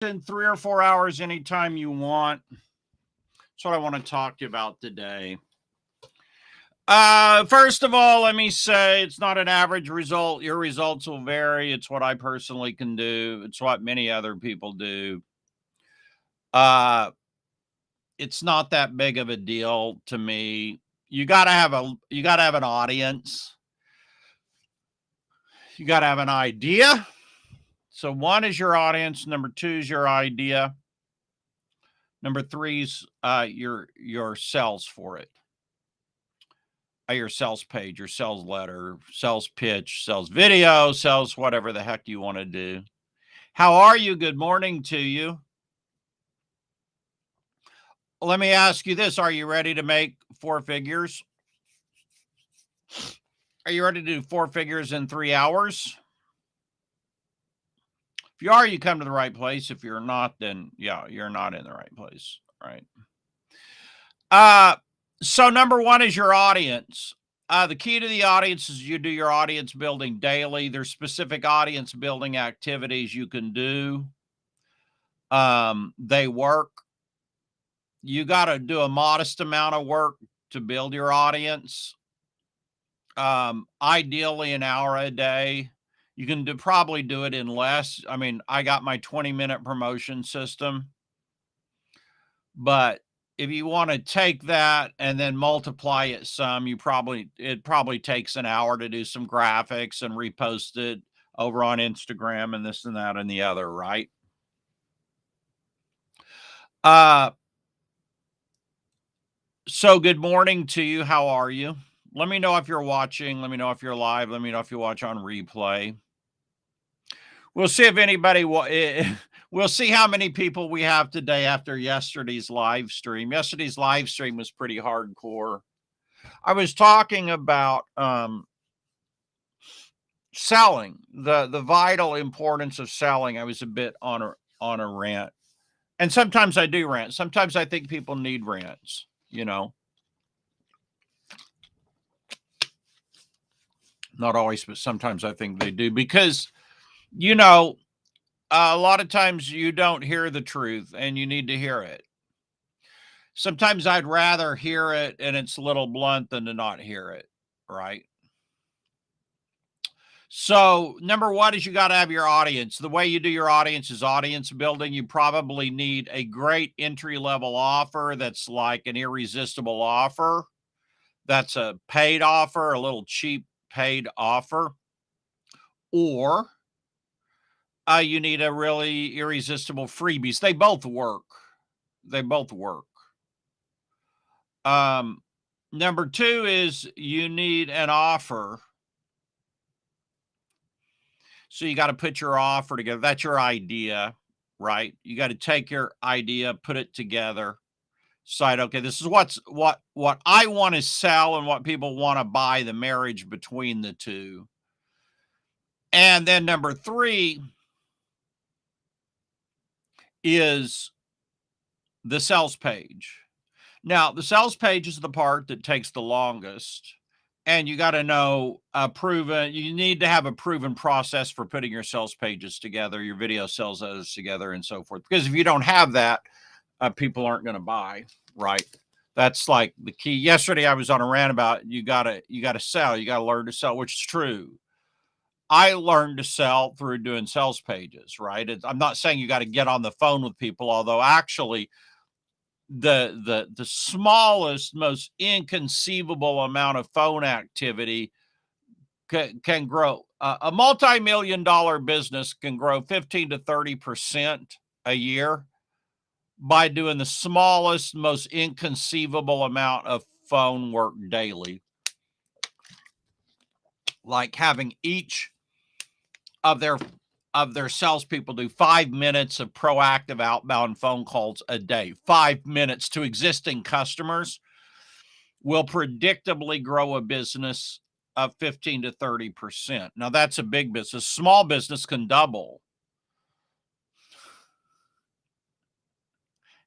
in 3 or 4 hours anytime you want. That's what I want to talk to you about today. First of all, let me say it's not an average result. Your results will vary. It's what I personally can do. It's what many other people do. Uh, it's not that big of a deal to me. You gotta have an audience. You gotta have an idea. So one is your audience. Number two is your idea. Number three is your sales for it. Your sales page, your sales letter, sales pitch, sales video, sales whatever the heck you want to do. How are you? Good morning to you. Let me ask you this. Are you ready to make 4 figures? Are you ready to do 4 figures in 3 hours? If you are, you come to the right place. If you're not, then yeah, you're not in the right place, right? So number one is your audience. The key to the audience is you do your audience building daily. There's specific audience building activities you can do. They work. You got to do a modest amount of work to build your audience. Ideally an hour a day. You can probably do it in less. I mean, I got my 20-minute promotion system, but if you want to take that and then multiply it some, it probably takes an hour to do some graphics and repost it over on Instagram and this and that and the other, right? So good morning to you. How are you? Let me know if you're watching. Let me know if you're live. Let me know if you watch on replay. We'll see if anybody we'll see how many people we have today after yesterday's live stream. Yesterday's live stream was pretty hardcore. I was talking about selling, the vital importance of selling. I was a bit on a rant. And sometimes I do rant. Sometimes I think people need rants, you know. Not always, but sometimes I think they do because, you know, a lot of times you don't hear the truth and you need to hear it. Sometimes I'd rather hear it and it's a little blunt than to not hear it, right? So number one is you got to have your audience. The way you do your audience is audience building. You probably need a great entry-level offer that's like an irresistible offer. That's a paid offer, a little cheap paid offer. Or you need a really irresistible freebies. They both work. They both work. Number two is you need an offer. So you got to put your offer together. That's your idea, right? You got to take your idea, put it together, decide, okay, this is what I want to sell and what people want to buy, the marriage between the two. And then number three is the sales page. Now, the sales page is the part that takes the longest. And you got to know you need to have a proven process for putting your sales pages together, your video sales edits together, and so forth. Because if you don't have that, people aren't going to buy, right? That's like the key. Yesterday, I was on a rant about you got to sell. You got to learn to sell, which is true. I learned to sell through doing sales pages, right? I'm not saying you got to get on the phone with people, although actually the smallest, most inconceivable amount of phone activity can grow. A multi-million-dollar business can grow 15 to 30% a year by doing the smallest, most inconceivable amount of phone work daily. Like having each of their salespeople do 5 minutes of proactive outbound phone calls a day. 5 minutes to existing customers will predictably grow a business of 15 to 30%. Now, that's a big business. Small business can double.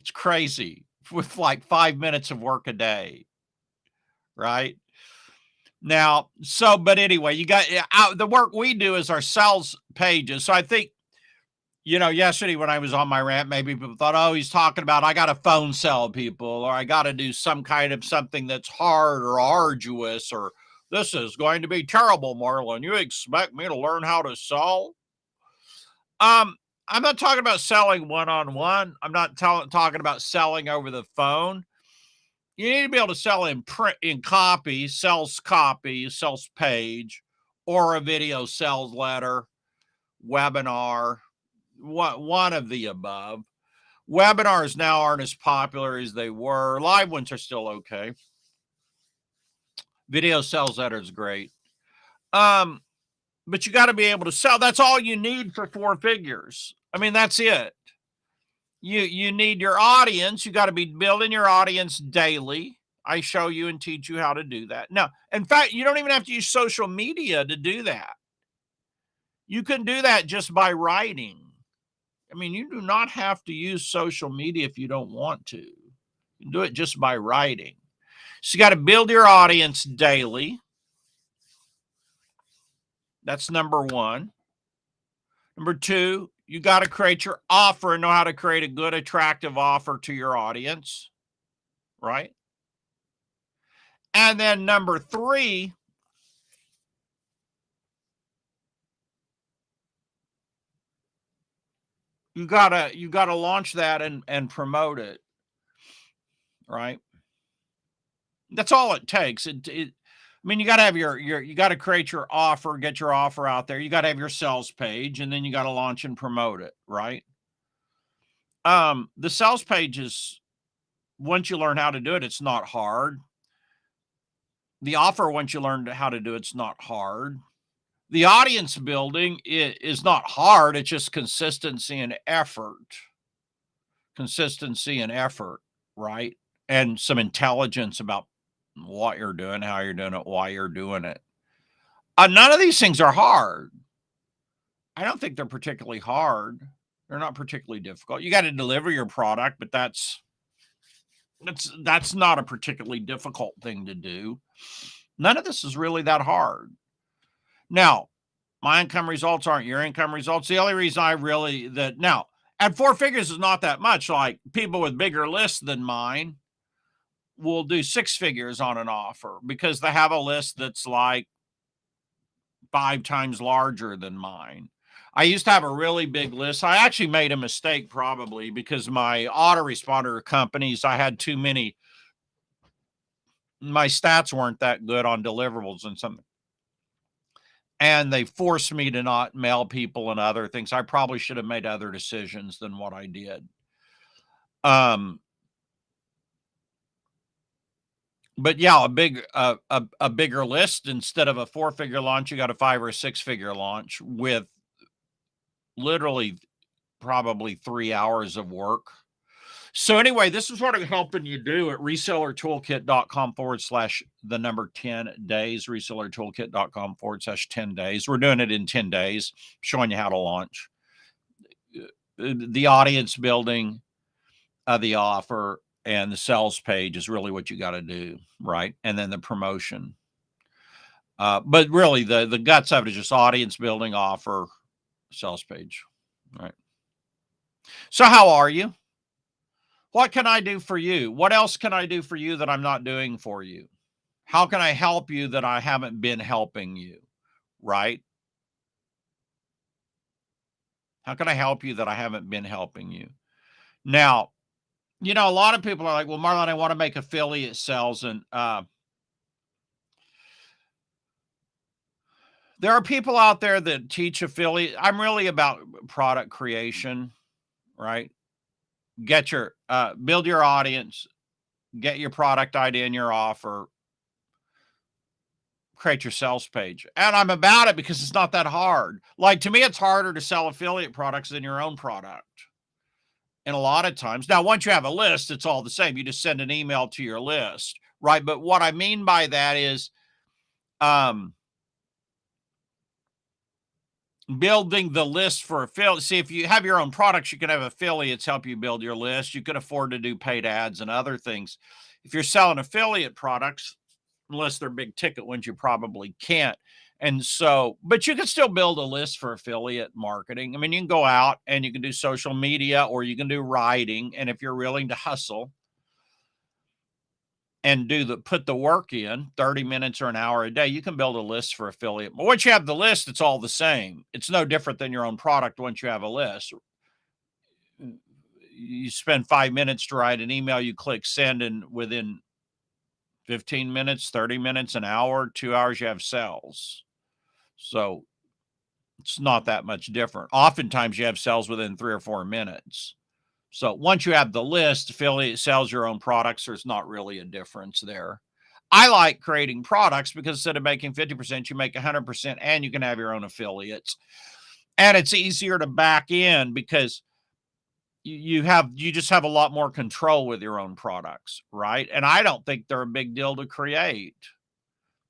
It's crazy with like 5 minutes of work a day, right? Now, but anyway, you got the work we do is our sales pages. So I think yesterday when I was on my rant, maybe people thought, oh, he's talking about I got to phone sell people, or I got to do some kind of something that's hard or arduous, or this is going to be terrible, Marlon. You expect me to learn how to sell? Um, I'm not talking about selling one-on-one. I'm not talking about selling over the phone. You need to be able to sell in print, in copy, sales page, or a video sales letter, webinar, one of the above. Webinars now aren't as popular as they were. Live ones are still okay. Video sales letter is great. But you got to be able to sell. That's all you need for 4 figures. I mean, that's it. You need your audience. You got to be building your audience daily. I show you and teach you how to do that. Now, in fact, you don't even have to use social media to do that. You can do that just by writing. I mean, you do not have to use social media if you don't want to. You can do it just by writing. So you got to build your audience daily. That's number 1. Number 2, you got to create your offer and know how to create a good, attractive offer to your audience, right? And then number 3, you gotta launch that and promote it, right? That's all it takes. I mean, you got to have you got to create your offer, get your offer out there. You got to have your sales page, and then you got to launch and promote it, right? The sales page is, once you learn how to do it, it's not hard. The offer, once you learn how to do it's not hard. The audience building is not hard. It's just consistency and effort. Consistency and effort, right? And some intelligence about what you're doing, how you're doing it, why you're doing it. None of these things are hard. I don't think they're particularly hard. They're not particularly difficult. You got to deliver your product, but that's not a particularly difficult thing to do. None of this is really that hard. Now, my income results aren't your income results. The only reason now, at 4 figures is not that much. Like people with bigger lists than mine will do 6 figures on an offer because they have a list that's like 5 times larger than mine. I used to have a really big list. I actually made a mistake probably because my autoresponder companies, I had too many. My stats weren't that good on deliverables and something. And they forced me to not mail people and other things. I probably should have made other decisions than what I did. But yeah, a bigger list instead of a 4-figure launch, you got a 5 or 6-figure launch with literally probably 3 hours of work. So anyway, this is what I'm helping you do at resellertoolkit.com/10 days, resellertoolkit.com/10 days. We're doing it in 10 days, showing you how to launch. The audience building, the offer, and the sales page is really what you got to do, right? And then the promotion. But really, the guts of it is just audience building, offer, sales page, right? So how are you? What can I do for you? What else can I do for you that I'm not doing for you? How can I help you that I haven't been helping you, right? How can I help you that I haven't been helping you? Now, a lot of people are like, well, Marlon, I want to make affiliate sales. And there are people out there that teach affiliate. I'm really about product creation, right? Get your, build your audience, get your product idea and your offer, create your sales page. And I'm about it because it's not that hard. Like to me, it's harder to sell affiliate products than your own product. And a lot of times, now, once you have a list, it's all the same. You just send an email to your list, right? But what I mean by that is, building the list for affiliates. See, if you have your own products, you can have affiliates help you build your list. You can afford to do paid ads and other things. If you're selling affiliate products, unless they're big ticket ones, you probably can't. And so, but you can still build a list for affiliate marketing. I mean, you can go out and you can do social media or you can do writing. And if you're willing to hustle and put the work in 30 minutes or an hour a day, you can build a list for affiliate. But once you have the list, it's all the same. It's no different than your own product once you have a list. You spend 5 minutes to write an email, you click send, and within 15 minutes, 30 minutes, an hour, 2 hours, you have sales. So it's not that much different. Oftentimes you have sales within 3 or 4 minutes. So once you have the list, affiliate sells your own products, there's not really a difference there. I like creating products because instead of making 50%, you make 100% and you can have your own affiliates. And it's easier to back in because you just have a lot more control with your own products, right? And I don't think they're a big deal to create.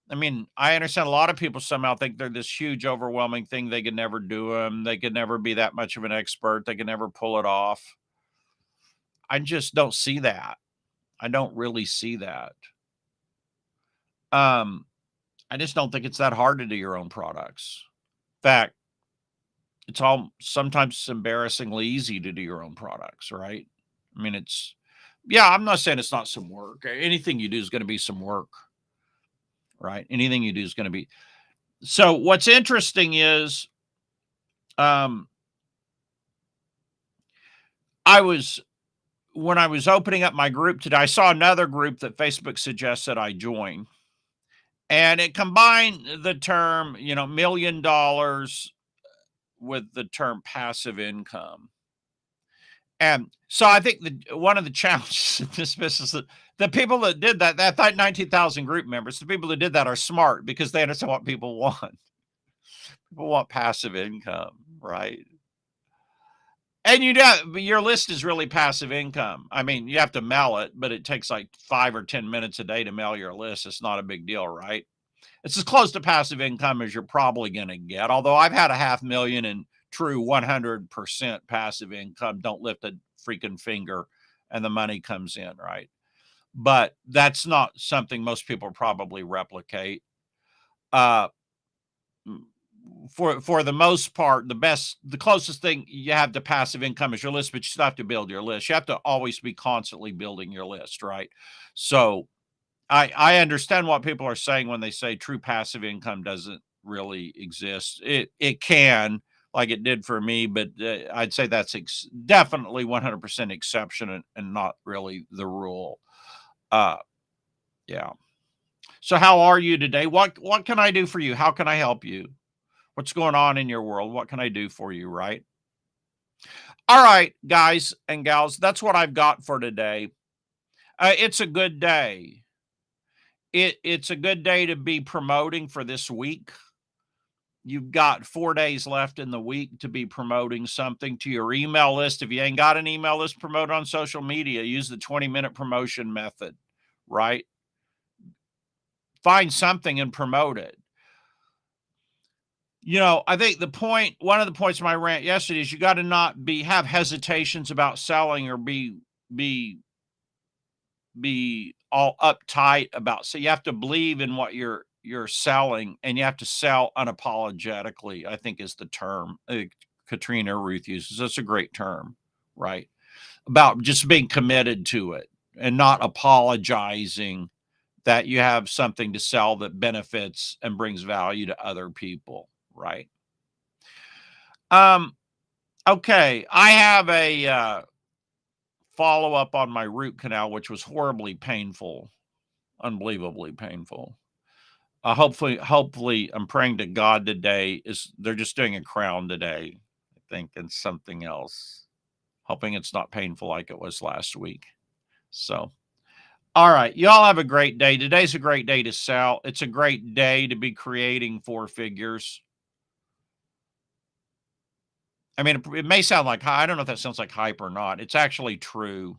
I mean, I understand a lot of people somehow think they're this huge, overwhelming thing. They could never do them. They could never be that much of an expert. They could never pull it off. I just don't see that. I don't really see that. I just don't think it's that hard to do your own products. In fact, sometimes it's embarrassingly easy to do your own products, right? I mean, I'm not saying it's not some work. Anything you do is going to be some work, right? Anything you do is going to be. So what's interesting is, when I was opening up my group today, I saw another group that Facebook suggested I join. And it combined the term, $1 million with the term passive income. And so I think one of the challenges in this business is the people that did that 19,000 group members, the people that did that are smart because they understand what people want. People want passive income, right? And your list is really passive income. I mean, you have to mail it, but it takes like 5 or 10 minutes a day to mail your list. It's not a big deal, right? It's as close to passive income as you're probably going to get. Although I've had $500,000 in true 100% passive income. Don't lift a freaking finger and the money comes in, right? But that's not something most people probably replicate. For the most part, the closest thing you have to passive income is your list, but you still have to build your list. You have to always be constantly building your list, right? So I understand what people are saying when they say true passive income doesn't really exist. It can, like it did for me, but I'd say that's definitely 100% exception and not really the rule. Yeah. So how are you today? What can I do for you? How can I help you? What's going on in your world? What can I do for you, right? All right, guys and gals, that's what I've got for today. It's a good day. It's a good day to be promoting for this week. You've got 4 days left in the week to be promoting something to your email list. If you ain't got an email list, promote on social media. Use the 20-minute promotion method, right? Find something and promote it. I think one of the points of my rant yesterday is you got to not have hesitations about selling or be all uptight about. So you have to believe in what you're selling, and you have to sell unapologetically, I think is the term Katrina Ruth uses. That's a great term, right? About just being committed to it and not apologizing that you have something to sell that benefits and brings value to other people, right? Okay, I have a follow-up on my root canal, which was horribly painful, unbelievably painful. Hopefully, I'm praying to God today. They're just doing a crown today, I think, and something else. Hoping it's not painful like it was last week. So, all right, y'all have a great day. Today's a great day to sell. It's a great day to be creating 4 figures. I mean, it may sound like I don't know if that sounds like hype or not. It's actually true.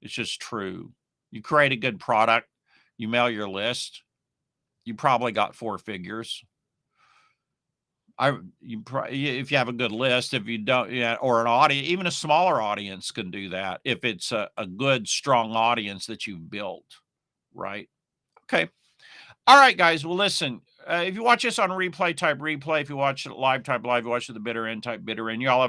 It's just true. You create a good product, you mail your list, you probably got 4 figures. If you have a good list, if you don't, or an audience, even a smaller audience can do that if it's a good, strong audience that you've built, right? Okay. All right, guys. Well, listen, If you watch this on replay, type replay. If you watch it live, type live. If you watch it at the bitter end, type bitter end. You all have a